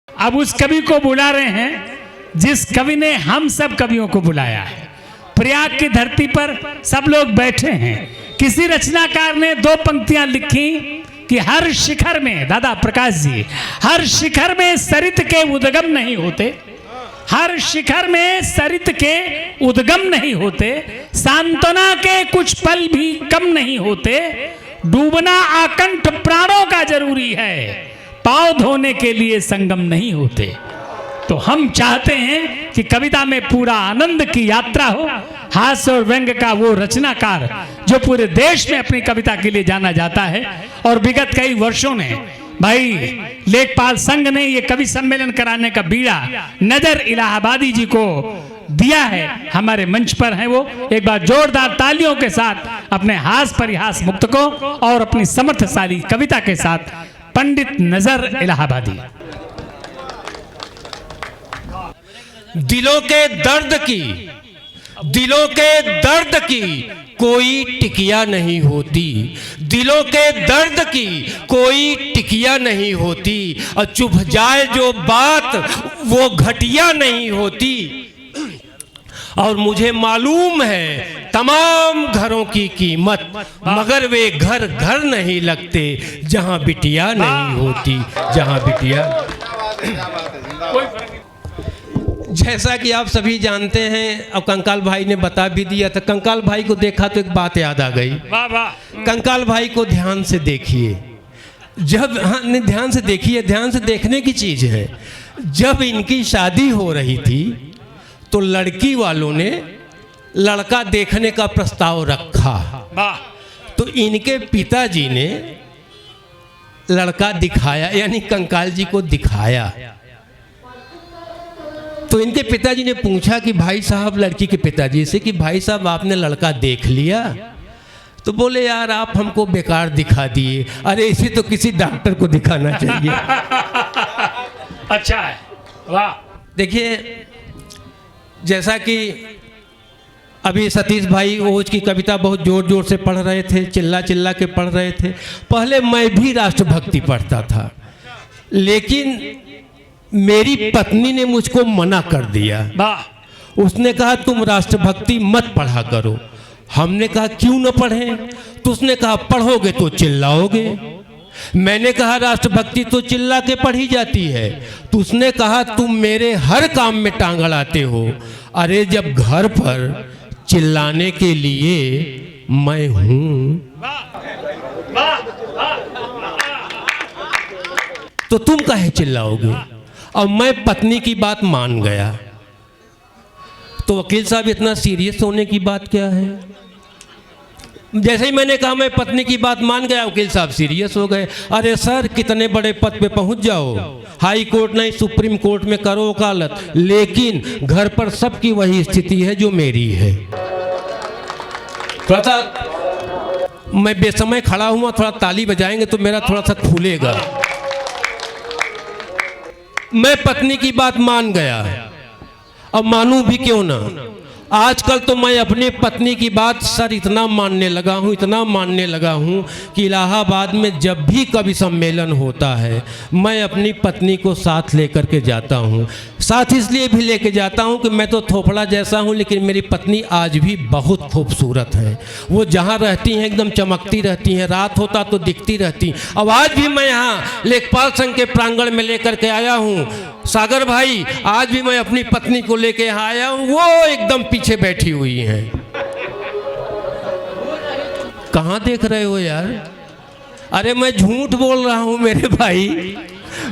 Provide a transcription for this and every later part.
अब उस कवि को बुला रहे हैं जिस कवि ने हम सब कवियों को बुलाया है। प्रयाग की धरती पर सब लोग बैठे हैं। किसी रचनाकार ने दो पंक्तियां लिखी कि हर शिखर में, दादा प्रकाश जी, हर शिखर में सरित के उद्गम नहीं होते, हर शिखर में सरित के उद्गम नहीं होते, सांत्वना के कुछ पल भी कम नहीं होते, डूबना आकंठ प्राणों का जरूरी है, पांव धोने के लिए संगम नहीं होते। तो हम चाहते हैं कि कविता में पूरा आनंद की यात्रा हो। हास्य और व्यंग का वो रचनाकार जो पूरे देश में अपनी कविता के लिए जाना जाता है और विगत कई वर्षों ने भाई लेखपाल संघ ने ये कवि सम्मेलन कराने का बीड़ा नजर इलाहाबादी जी को दिया है। हमारे मंच पर हैं वो। एक बार जोरदार तालियों के साथ अपने हास परिहास मुक्त को और अपनी समर्थशाली कविता के साथ पंडित नजर इलाहाबादी। दिलों के दर्द की कोई टिकिया नहीं होती, दिलों के दर्द की कोई टिकिया नहीं होती, और चुभ जाए जो बात वो घटिया नहीं होती। और मुझे मालूम है तमाम घरों की कीमत, मगर वे घर घर नहीं लगते जहां बिटिया नहीं होती, जहां बिटिया। जैसा कि आप सभी जानते हैं, अब कंकाल भाई ने बता भी दिया था। कंकाल भाई को देखा तो एक बात याद आ गई। कंकाल भाई को ध्यान से देखिए, जब ध्यान से देखिए, ध्यान से देखने की चीज है। जब इनकी शादी हो रही थी तो लड़की वालों ने लड़का देखने का प्रस्ताव रखा, तो इनके पिताजी ने लड़का दिखाया, यानी कंकाल जी को दिखाया। तो इनके पिताजी ने पूछा कि भाई साहब, लड़की के पिताजी से कि भाई साहब आपने लड़का देख लिया? तो बोले यार आप हमको बेकार दिखा दिए। अरे इसे तो किसी डॉक्टर को दिखाना चाहिए। अच्छा है, वाह। देखिए, जैसा कि अभी सतीश भाई ओज की कविता बहुत जोर जोर से पढ़ रहे थे, चिल्ला चिल्ला के पढ़ रहे थे। पहले मैं भी राष्ट्रभक्ति पढ़ता था, लेकिन मेरी पत्नी ने मुझको मना कर दिया। उसने कहा तुम राष्ट्रभक्ति मत पढ़ा करो। हमने कहा क्यों न पढ़ें? तो उसने कहा पढ़ोगे तो चिल्लाओगे। मैंने कहा राष्ट्रभक्ति तो चिल्ला के पढ़ी जाती है। तो उसने कहा तुम मेरे हर काम में टांग अड़ाते हो। अरे जब घर पर चिल्लाने के लिए मैं हूं तो तुम काहे चिल्लाओगे? और मैं पत्नी की बात मान गया। तो वकील साहब इतना सीरियस होने की बात क्या है? जैसे ही मैंने कहा मैं पत्नी की बात मान गया, वकील साहब सीरियस हो गए। अरे सर, कितने बड़े पद पे पहुंच जाओ, हाई कोर्ट नहीं सुप्रीम कोर्ट में करो वकालत, लेकिन घर पर सबकी वही स्थिति है जो मेरी है। थोड़ा सा मैं बेसमय खड़ा हुआ, थोड़ा ताली बजाएंगे तो मेरा थोड़ा सा खुलेगा। मैं पत्नी की बात मान गया, अब मानूं भी क्यों ना। आजकल तो मैं अपनी पत्नी की बात सर इतना मानने लगा हूँ, इतना मानने लगा हूँ कि इलाहाबाद में जब भी कवि सम्मेलन होता है मैं अपनी पत्नी को साथ लेकर के जाता हूँ। साथ इसलिए भी लेके जाता हूँ कि मैं तो थोपड़ा जैसा हूँ, लेकिन मेरी पत्नी आज भी बहुत खूबसूरत है। वो जहाँ रहती हैं एकदम चमकती रहती हैं, रात होता तो दिखती रहती। अब आज भी मैं यहाँ लेखपाल संघ के प्रांगण में लेकर के आया हूँ। सागर भाई, आज भी मैं अपनी पत्नी को लेके यहाँ आया हूँ, वो एकदम पीछे बैठी हुई हैं। कहाँ देख रहे हो यार? अरे मैं झूठ बोल रहा हूँ मेरे भाई,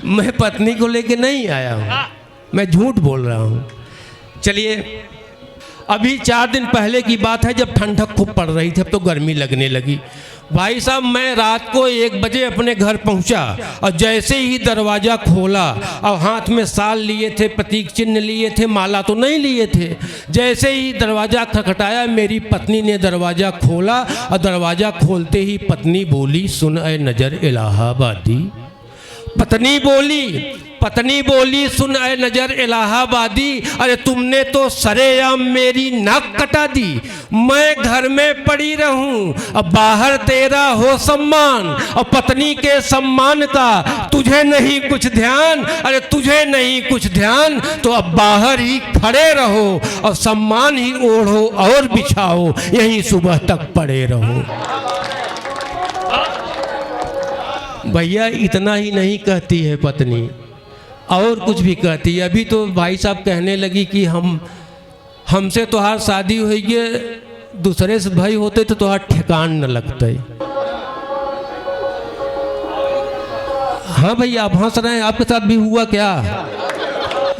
मैं पत्नी को लेके नहीं आया हूँ, मैं झूठ बोल रहा हूँ। चलिए, अभी 4 दिन पहले की बात है, जब ठंडक खूब पड़ रही थी, अब तो गर्मी लगने लगी। भाई साहब, मैं रात को 1 बजे अपने घर पहुंचा और जैसे ही दरवाज़ा खोला और हाथ में साल लिए थे, प्रतीक चिन्ह लिए थे, माला तो नहीं लिए थे। जैसे ही दरवाज़ा खटखटाया, मेरी पत्नी ने दरवाज़ा खोला और दरवाज़ा खोलते ही पत्नी बोली, सुन ऐ नजर इलाहाबादी, पत्नी बोली सुन ऐ नजर इलाहाबादी, अरे तुमने तो सरेआम मेरी नाक कटा दी। मैं घर में पड़ी रहूं अब बाहर तेरा हो सम्मान, और पत्नी के सम्मान का तुझे नहीं कुछ ध्यान, अरे तुझे नहीं कुछ ध्यान तो अब बाहर ही खड़े रहो और सम्मान ही ओढ़ो और बिछाओ, यहीं सुबह तक पड़े रहो। भैया इतना ही नहीं कहती है पत्नी, और कुछ भी कहती है। अभी तो भाई साहब कहने लगी कि हमसे तोहार शादी हुई है, दूसरे से भाई होते तो तोहार ठिकान न लगते। हाँ भैया आप हंस रहे हैं, आपके साथ भी हुआ क्या?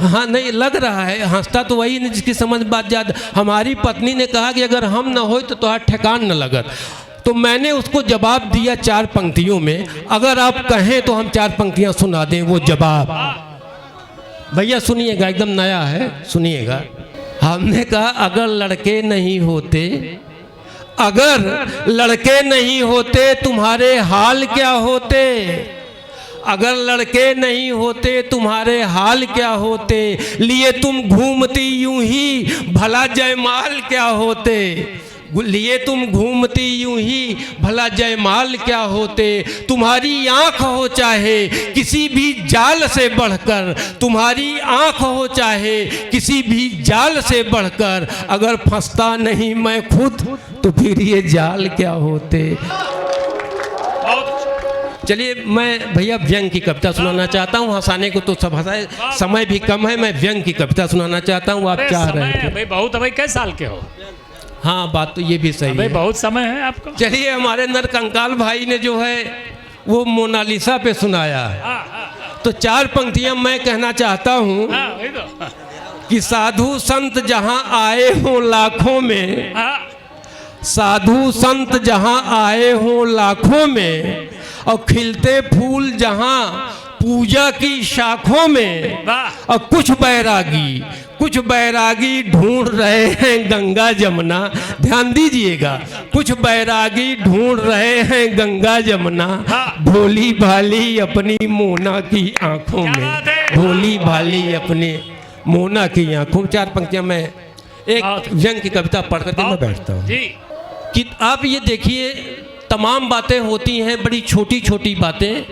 हाँ नहीं लग रहा है, हंसता तो वही नहीं जिसकी समझ बात याद। हमारी पत्नी ने कहा कि अगर हम न हो तो तोहार ठिकान न लगत। तो मैंने उसको जवाब दिया 4 पंक्तियों में, अगर आप कहें तो हम 4 पंक्तियां सुना दें वो जवाब। भैया सुनिएगा, एकदम नया है, सुनिएगा। हमने कहा अगर लड़के नहीं होते तुम्हारे हाल क्या होते, अगर लड़के नहीं होते तुम्हारे हाल क्या होते, लिए तुम घूमती यूं ही भला जयमाल क्या होते, लिए तुम घूमती यूं ही भला जयमाल क्या होते। तुम्हारी आँख हो चाहे किसी भी जाल से बढ़कर, तुम्हारी आँख हो चाहे किसी भी जाल से बढ़कर, अगर फंसता नहीं मैं खुद तो फिर ये जाल क्या होते। चलिए मैं भैया व्यंग की कविता सुनाना चाहता हूँ। हंसाने को तो सब हंसाए, समय भी कम है, मैं व्यंग की कविता सुनाना चाहता हूँ। आप चाह रहे थे भाई बहुत, भाई कै साल के हो? हाँ बात तो ये भी सही है, बहुत समय है आपको। चलिए हमारे नरकंकाल भाई ने जो है वो मोनालिसा पे सुनाया, तो 4 पंक्तियां मैं कहना चाहता हूँ कि साधु संत जहाँ आए हों लाखों में, साधु संत जहाँ आए हों लाखों में, और खिलते फूल जहाँ पूजा की शाखों में, और कुछ बैरागी ढूंढ रहे हैं गंगा जमुना। ध्यान दीजिएगा, कुछ बैरागी ढूंढ रहे हैं गंगा जमुना, भोली भाली अपनी मोना की आंखों में, भोली भाली अपने मोना की आंखों में। 4 पंक्तियां मैं एक व्यंग की कविता पढ़ करके मैं बैठता हूँ कि आप ये देखिए तमाम बातें होती हैं, बड़ी छोटी छोटी बातें,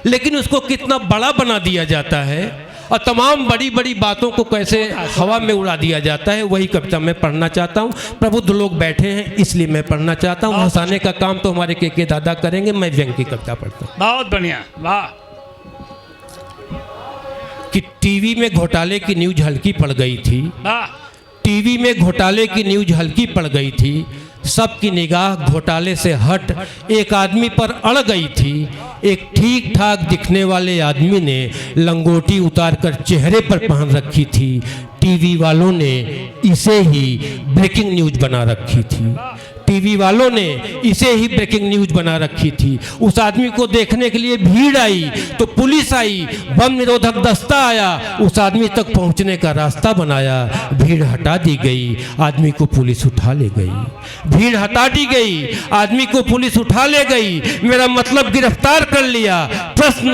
लेकिन उसको कितना बड़ा बना दिया जाता है, और तमाम बड़ी बड़ी बातों को कैसे हवा में उड़ा दिया जाता है। वही कविता मैं पढ़ना चाहता हूँ। प्रबुद्ध लोग बैठे हैं इसलिए मैं पढ़ना चाहता हूँ। हंसाने का काम तो हमारे के दादा करेंगे, मैं व्यंग की कविता पढ़ता हूँ। बहुत बढ़िया, वाह। कि टीवी में घोटाले की न्यूज हल्की पड़ गई थी, टीवी में घोटाले की न्यूज हल्की पड़ गई थी, सबकी निगाह घोटाले से हट एक आदमी पर अड़ गई थी। एक ठीक ठाक दिखने वाले आदमी ने लंगोटी उतारकर चेहरे पर पहन रखी थी। टीवी वालों ने इसे ही ब्रेकिंग न्यूज बना रखी थी, टीवी वालों ने इसे ही ब्रेकिंग न्यूज बना रखी थी। उस आदमी को देखने के लिए भीड़ आई तो पुलिस आई, बम निरोधक दस्ता आया, उस आदमी तक पहुंचने का रास्ता बनाया। भीड़ हटा दी गई, आदमी को पुलिस उठा ले गई। भीड़ हटा दी गई, आदमी को पुलिस उठा ले गई। मेरा मतलब गिरफ्तार कर लिया। प्रश्न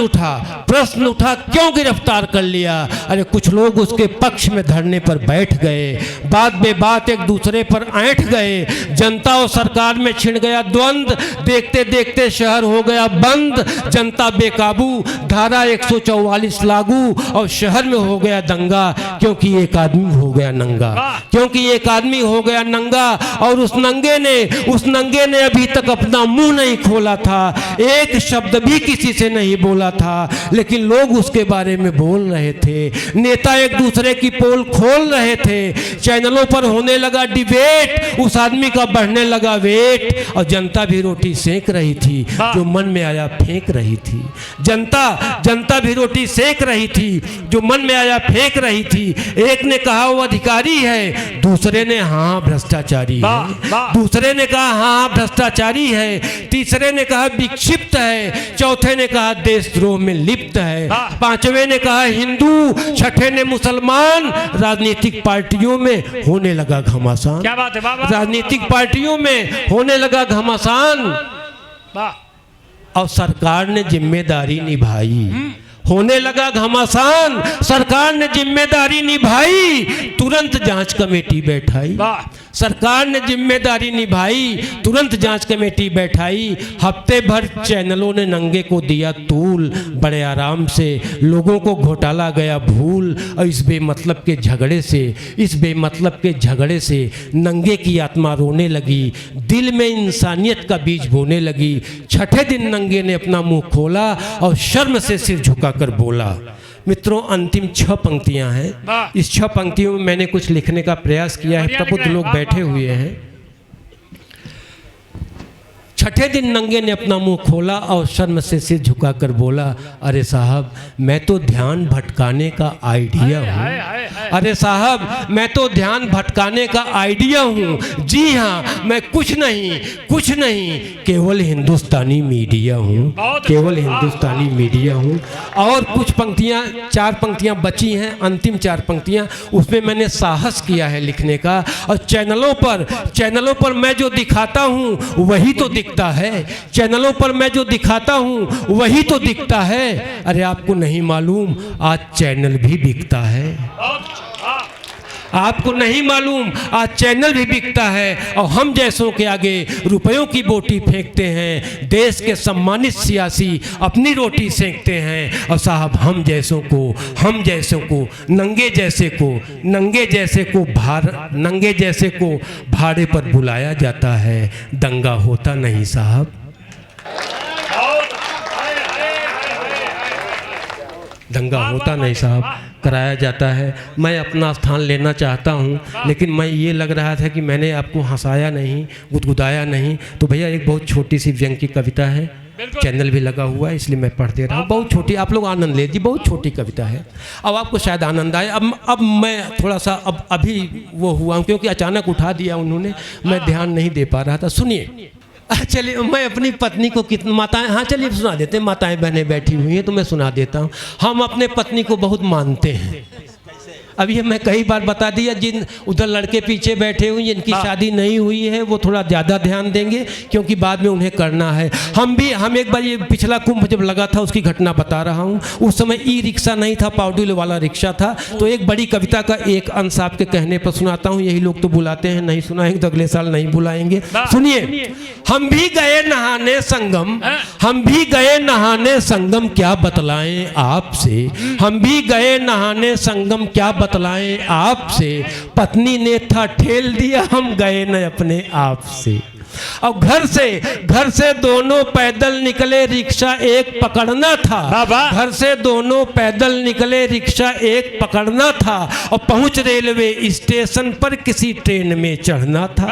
उठा क्यों गिरफ्तार कर लिया? अरे कुछ लोग उसके पक्ष में धरने पर बैठ गए, बात बेबात एक दूसरे पर ऐंठ गए। जनता और सरकार में छिड़ गया द्वंद्व, देखते देखते शहर हो गया बंद। जनता बेकाबू, धारा 144 लागू और शहर में हो गया दंगा, क्योंकि एक आदमी हो गया नंगा, क्योंकि एक आदमी हो गया नंगा। और उस नंगे ने अभी तक अपना मुंह नहीं खोला था, एक शब्द भी किसी से नहीं बोला था, लेकिन लोग उसके बारे में बोल रहे थे। नेता एक दूसरे की पोल खोल रहे थे, चैनलों पर होने लगा डिबेट, उस आदमी का बढ़ने लगा वेट। और जनता भी रोटी सेक रही थी, जो मन में आया फेंक रही थी। जनता भी रोटी सेक रही थी, जो मन में आया फेंक रही थी। एक ने कहा वो अधिकारी है, दूसरे ने हाँ भ्रष्टाचारी है, दूसरे ने कहा हाँ भ्रष्टाचारी है, तीसरे ने कहा विक्षिप्त है, चौथे ने कहा देशद्रोह में लिप्त है, पांचवें ने कहा हिंदू, छठे ने मुसलमान। राजनीतिक पार्टियों में होने लगा घमासान, क्या बात है बाबा? राजनीतिक पार्टियों में होने लगा घमासान। और सरकार ने जिम्मेदारी निभाई, होने लगा घमासान, सरकार ने जिम्मेदारी निभाई, तुरंत जांच कमेटी बैठाई। सरकार ने जिम्मेदारी निभाई, तुरंत जांच कमेटी बैठाई। हफ्ते भर चैनलों ने नंगे को दिया तूल, बड़े आराम से लोगों को घोटाला गया भूल। और इस बेमतलब के झगड़े से नंगे की आत्मा रोने लगी, दिल में इंसानियत का बीज बोने लगी। छठे दिन नंगे ने अपना मुंह खोला और शर्म से सिर झुकाकर बोला। मित्रों, अंतिम 6 पंक्तियां हैं। इस 6 पंक्तियों में मैंने कुछ लिखने का प्रयास किया है। प्रबुद्ध लोग बैठे हुए हैं। छठे दिन नंगे ने अपना मुंह खोला और शर्म से सिर झुकाकर बोला, अरे साहब मैं तो ध्यान भटकाने का आइडिया हूँ। अरे साहब मैं तो ध्यान भटकाने का आइडिया हूँ। जी हाँ, मैं कुछ नहीं केवल हिंदुस्तानी मीडिया हूँ, केवल हिंदुस्तानी मीडिया हूँ। और कुछ पंक्तियाँ, 4 पंक्तियाँ बची हैं, अंतिम 4 पंक्तियाँ, उसमें मैंने साहस किया है लिखने का। और चैनलों पर मैं जो दिखाता हूँ वही तो दिखता है। चैनलों पर मैं जो दिखाता हूँ वही तो दिखता है। अरे आपको नहीं मालूम आज चैनल भी बिकता है। आपको नहीं मालूम आज चैनल भी बिकता है। और हम जैसों के आगे रुपयों की बोटी फेंकते हैं। देश के सम्मानित सियासी अपनी रोटी सेंकते हैं। और साहब हम जैसों को नंगे जैसे को भाड़े पर बुलाया जाता है। दंगा होता नहीं साहब, दंगा होता नहीं साहब, कराया जाता है। मैं अपना स्थान लेना चाहता हूँ, लेकिन मैं ये लग रहा था कि मैंने आपको हंसाया नहीं, गुदगुदाया नहीं। तो भैया एक बहुत छोटी सी व्यंग की कविता है, चैनल भी लगा हुआ है इसलिए मैं पढ़ दे रहा हूँ। बहुत छोटी, आप लोग आनंद लीजिए, बहुत छोटी कविता है। अब आपको शायद आनंद आए। अब मैं थोड़ा सा अभी वो हुआ हूँ क्योंकि अचानक उठा दिया उन्होंने, मैं ध्यान नहीं दे पा रहा था। सुनिए, चलिए मैं अपनी पत्नी को कितना माताएं, हाँ चलिए सुना देते हैं। माताएं बहनें बैठी हुई हैं तो मैं सुना देता हूँ। हम अपने पत्नी को बहुत मानते हैं। अब ये मैं कई बार बता दिया। जिन उधर लड़के पीछे बैठे हुए जिनकी शादी नहीं हुई है वो थोड़ा ज़्यादा ध्यान देंगे क्योंकि बाद में उन्हें करना है। हम एक बार, ये पिछला कुंभ जब लगा था उसकी घटना बता रहा हूँ। उस समय ई रिक्शा नहीं था, पाउडुल वाला रिक्शा था। तो एक बड़ी कविता का एक अंश आपके कहने पर सुनाता हूँ। यही लोग तो बुलाते हैं, नहीं सुनाएंगे तो अगले साल नहीं बुलाएंगे। सुनिए, हम भी गए नहाने संगम क्या बतलाएं आपसे। हम भी गए नहाने संगम क्या बतलाएं आपसे। पत्नी ने था ठेल दिया, हम गए न अपने आप से। और घर से दोनों पैदल निकले, रिक्शा एक पकड़ना था। घर से दोनों पैदल निकले, रिक्शा एक पकड़ना था। और पहुंच रेलवे स्टेशन पर किसी ट्रेन में चढ़ना था।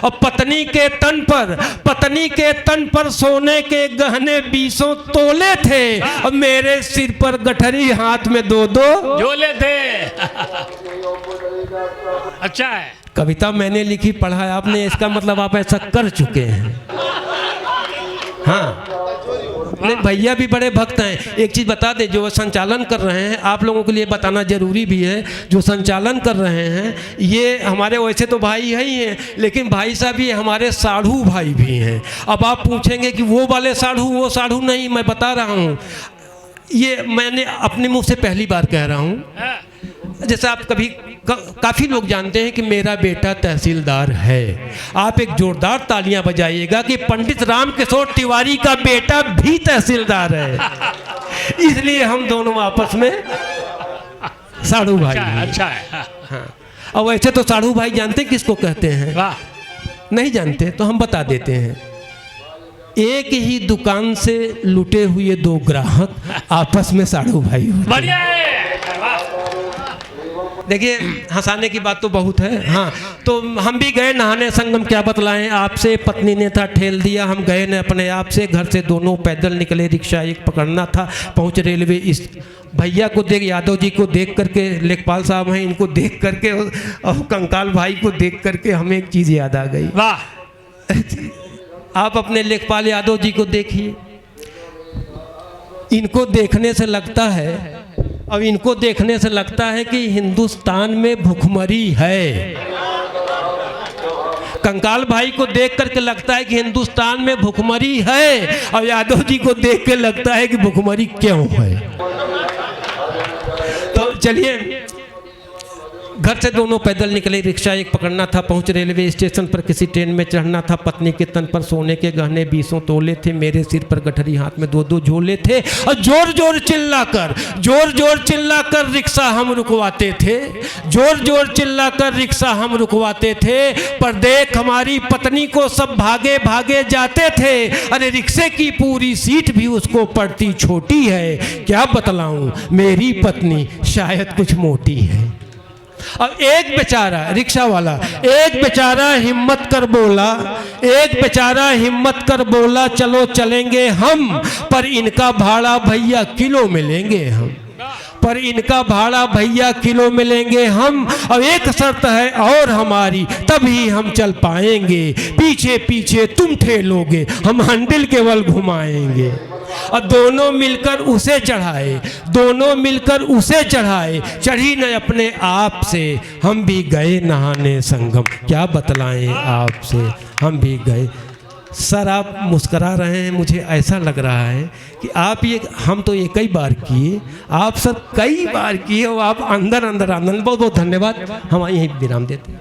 और पत्नी के तन पर सोने के गहने 20 तोले थे। और मेरे सिर पर गठरी, हाथ में 2-2 झोले थे। अच्छा है। कविता मैंने लिखी, पढ़ा है आपने, इसका मतलब आप ऐसा कर चुके हैं। हाँ, नहीं भैया भी बड़े भक्त हैं। एक चीज़ बता दें, जो संचालन कर रहे हैं, आप लोगों के लिए बताना जरूरी भी है। जो संचालन कर रहे हैं ये हमारे वैसे तो भाई ही हैं, लेकिन भाई साहब ये हमारे साढ़ू भाई भी हैं। अब आप पूछेंगे कि वो वाले साढ़ू, वो साढ़ू नहीं, मैं बता रहा हूँ। ये मैंने अपने मुँह से पहली बार कह रहा हूँ। जैसे आप काफ़ी लोग जानते हैं कि मेरा बेटा तहसीलदार है। आप एक जोरदार तालियां बजाइएगा कि पंडित राम किशोर तिवारी का बेटा भी तहसीलदार है। इसलिए हम दोनों आपस में साढ़ू भाई हैं। अच्छा है। हाँ, और वैसे तो साढ़ू भाई जानते किसको कहते हैं? नहीं जानते तो हम बता देते हैं। एक ही दुकान से लुटे हुए 2 ग्राहक आपस में साढ़ू भाई होते हैं। देखिए, हंसाने की बात तो बहुत है। हाँ, तो हम भी गए नहाने संगम क्या बतलाएं आपसे। पत्नी ने था ठेल दिया, हम गए न अपने आप से। घर से दोनों पैदल निकले, रिक्शा एक पकड़ना था। पहुँच रेलवे इस भैया को देख, यादव जी को देख करके, लेखपाल साहब हैं, इनको देख करके और कंकाल भाई को देख करके हमें एक चीज़ याद आ गई। वाह। आप अपने लेखपाल यादव जी को देखिए, इनको देखने से लगता है कि हिंदुस्तान में भुखमरी है। कंकाल भाई को देख करके लगता है कि हिंदुस्तान में भुखमरी है, और यादव जी को देख के लगता है कि भुखमरी क्यों है। तो चलिए, घर से दोनों पैदल निकले। रिक्शा एक पकड़ना था, पहुंच रेलवे स्टेशन पर, किसी ट्रेन में चढ़ना था। पत्नी के तन पर सोने के गहने 20 तोले थे, मेरे सिर पर गठरी, हाथ में 2-2 झोले थे। और जोर जोर चिल्लाकर रिक्शा हम रुकवाते थे, जोर जोर चिल्लाकर रिक्शा हम रुकवाते थे। पर देख हमारी पत्नी को सब भागे भागे जाते थे। अरे रिक्शे की पूरी सीट भी उसको पड़ती छोटी है। क्या बतलाऊं, मेरी पत्नी शायद कुछ मोटी है। अब एक बेचारा रिक्शा वाला, एक बेचारा हिम्मत कर बोला, चलो चलेंगे हम, पर इनका भाड़ा भैया किलो में लेंगे हम, और एक शर्त है और हमारी, तभी हम चल पाएंगे। पीछे पीछे तुम ठेलोगे, हम हैंडल केवल घुमाएंगे। और दोनों मिलकर उसे चढ़ाए, चढ़ी न अपने आप से। हम भी गए नहाने संगम, क्या बतलाएं आपसे, हम भी गए। सर आप मुस्करा रहे हैं, मुझे ऐसा लग रहा है कि आप हम तो ये कई बार किए, आप सर कई बार किए, और आप अंदर बहुत बहुत धन्यवाद। हम यहीं विराम देते हैं।